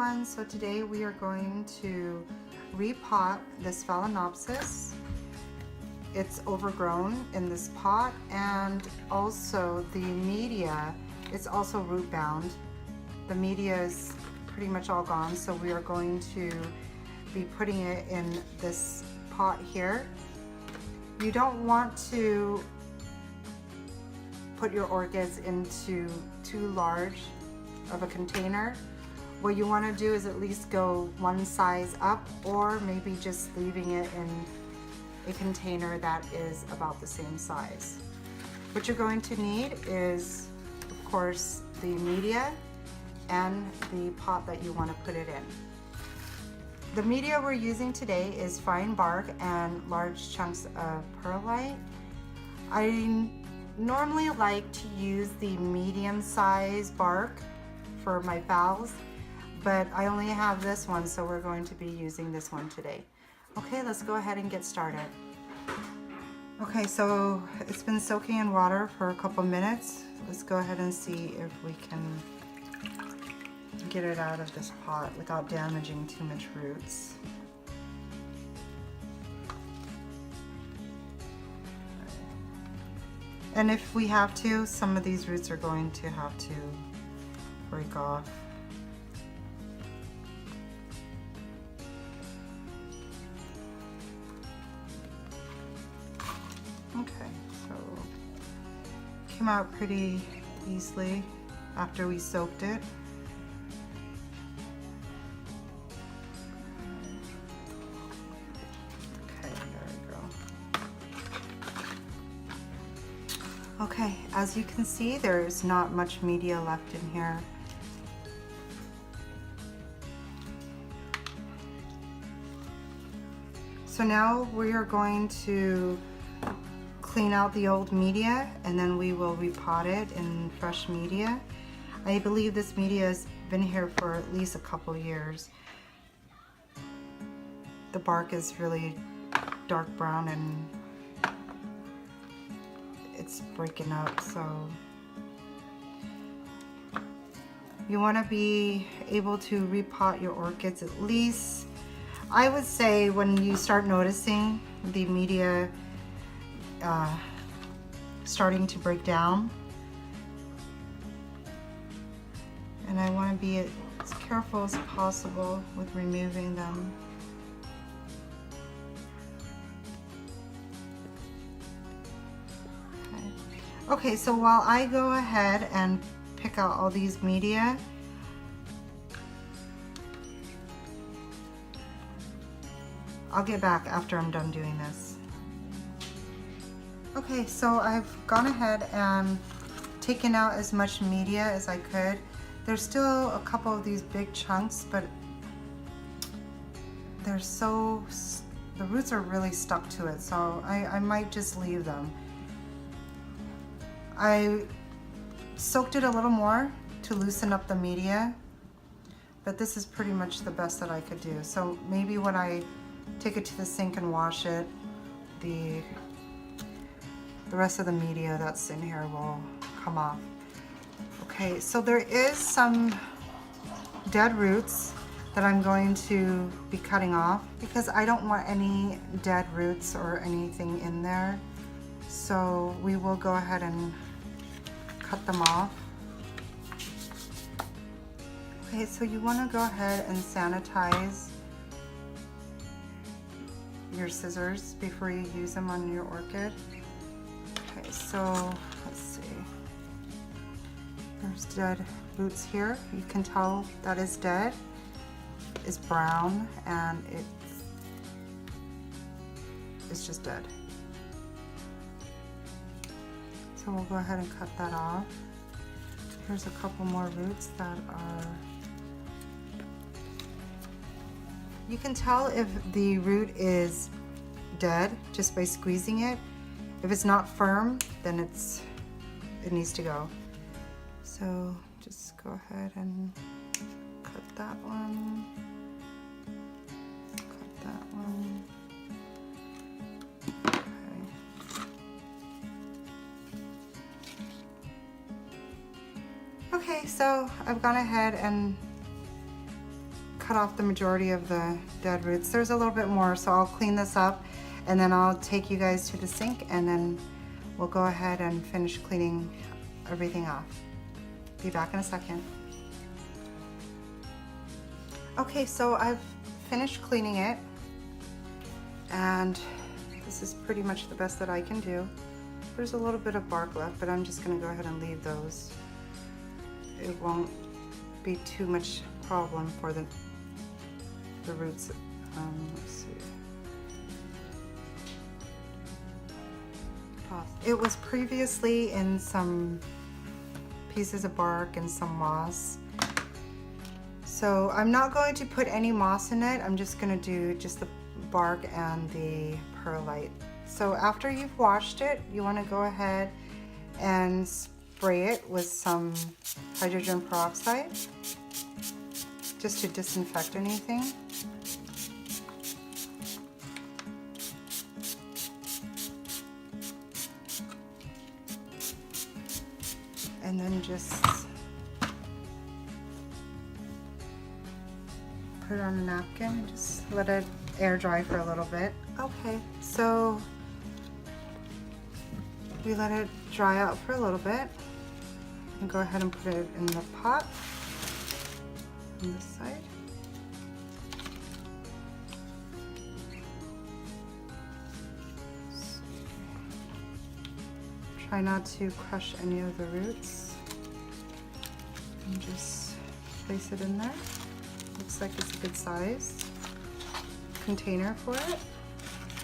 everyone, so today we are going to repot this Phalaenopsis. It's overgrown in this pot, and also the media, it's also root bound. The media is pretty much all gone, so we are going to be putting it in this pot here. You don't want to put your orchids into too large of a container. What you want to do is at least go one size up, or maybe just leaving it in a container that is about the same size. What you're going to need is, of course, the media and the pot that you want to put it in. The media we're using today is fine bark and large chunks of perlite. I normally like to use the medium size bark for my phals, but I only have this one, so we're going to be using this one today. Okay, let's go ahead and get started. Okay, so it's been soaking in water for a couple minutes. Let's go ahead and see if we can get it out of this pot without damaging too much roots. And if we have to, some of these roots are going to have to break off. Okay, so came out pretty easily after we soaked it. Okay, there we go. Okay, as you can see, there's not much media left in here. So now we are going to clean out the old media, and then we will repot it in fresh media. I believe this media has been here for at least a couple years. The bark is really dark brown and it's breaking up, so you want to be able to repot your orchids at least, I would say, when you start noticing the media starting to break down. And I want to be as careful as possible with removing them. Okay, so while I go ahead and pick out all these media, I'll get back after I'm done doing this. Okay, so I've gone ahead and taken out as much media as I could. There's still a couple of these big chunks, but they're the roots are really stuck to it, so I might just leave them. I soaked it a little more to loosen up the media, but this is pretty much the best that I could do. So maybe when I take it to the sink and wash it, the rest of the media that's in here will come off. Okay, so there is some dead roots that I'm going to be cutting off because I don't want any dead roots or anything in there. So we will go ahead and cut them off. Okay, so you want to go ahead and sanitize your scissors before you use them on your orchid. Okay, so let's see. There's dead roots here. You can tell that is dead. It's brown and it's just dead. So we'll go ahead and cut that off. Here's a couple more roots that are... You can tell if the root is dead just by squeezing it. If it's not firm, then it needs to go. So just go ahead and cut that one, cut that one. Okay, so I've gone ahead and cut off the majority of the dead roots. There's a little bit more, so I'll clean this up and then I'll take you guys to the sink and then we'll go ahead and finish cleaning everything off. Be back in a second. Okay, so I've finished cleaning it and this is pretty much the best that I can do. There's a little bit of bark left, but I'm just gonna go ahead and leave those. It won't be too much problem for the roots. Let's see. It was previously in some pieces of bark and some moss. So I'm not going to put any moss in it. I'm just going to do just the bark and the perlite. So after you've washed it, you want to go ahead and spray it with some hydrogen peroxide just to disinfect anything. And then just put it on a napkin and just let it air dry for a little bit. Okay, so we let it dry out for a little bit and go ahead and put it in the pot on this side. Try not to crush any of the roots and just place it in there. Looks like it's a good size container for it.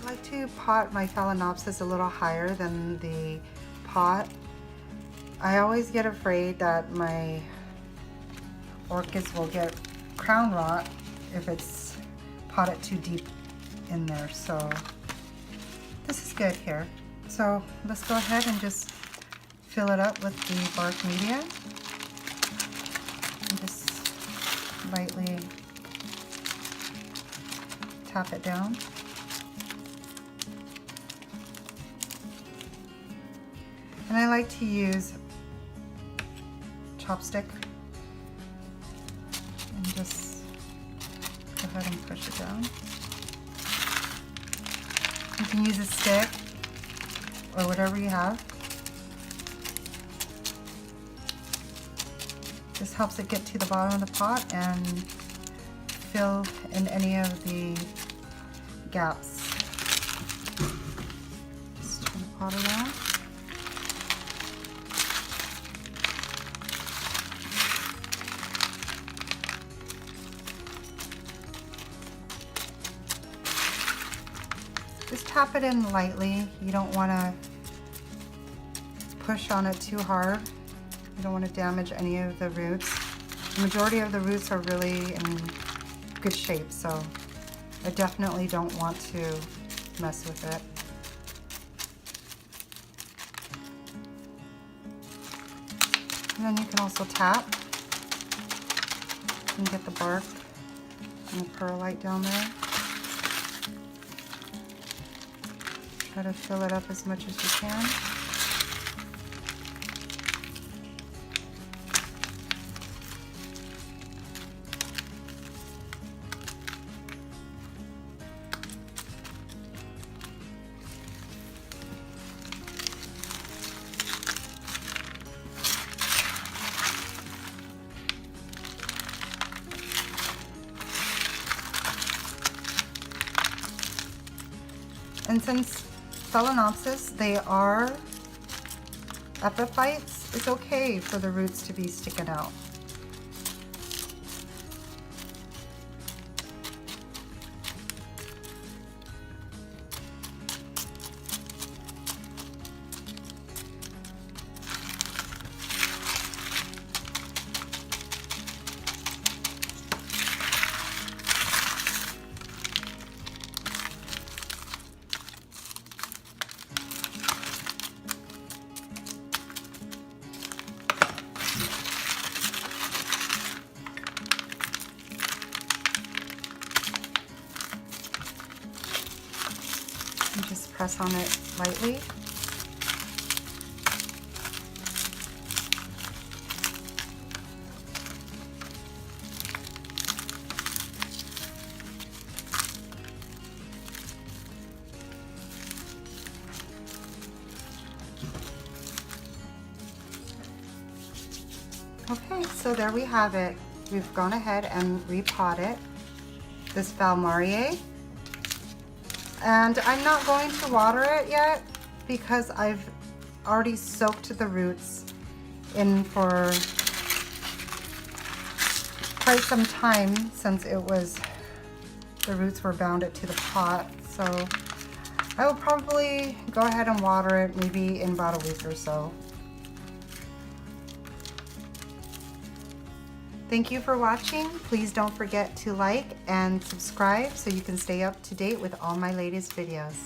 I like to pot my Phalaenopsis a little higher than the pot. I always get afraid that my orchids will get crown rot if it's potted too deep in there, so this is good here. So let's go ahead and just fill it up with the bark media and just lightly tap it down. And I like to use chopstick and just go ahead and push it down. You can use a stick or whatever you have. This helps it get to the bottom of the pot and fill in any of the gaps. Just turn the pot around. Just tap it in lightly. You don't want to push on it too hard. You don't want to damage any of the roots. The majority of the roots are really in good shape, so I definitely don't want to mess with it. And then you can also tap and get the bark and the perlite down there. Try to fill it up as much as you can. And since Phalaenopsis, they are epiphytes, it's okay for the roots to be sticking out. And just press on it lightly. so there we have it. We've gone ahead and repotted this Valmarie. And I'm not going to water it yet because I've already soaked the roots in for quite some time since the roots were bounded to the pot. So I will probably go ahead and water it maybe in about a week or so. Thank you for watching. Please don't forget to like and subscribe so you can stay up to date with all my latest videos.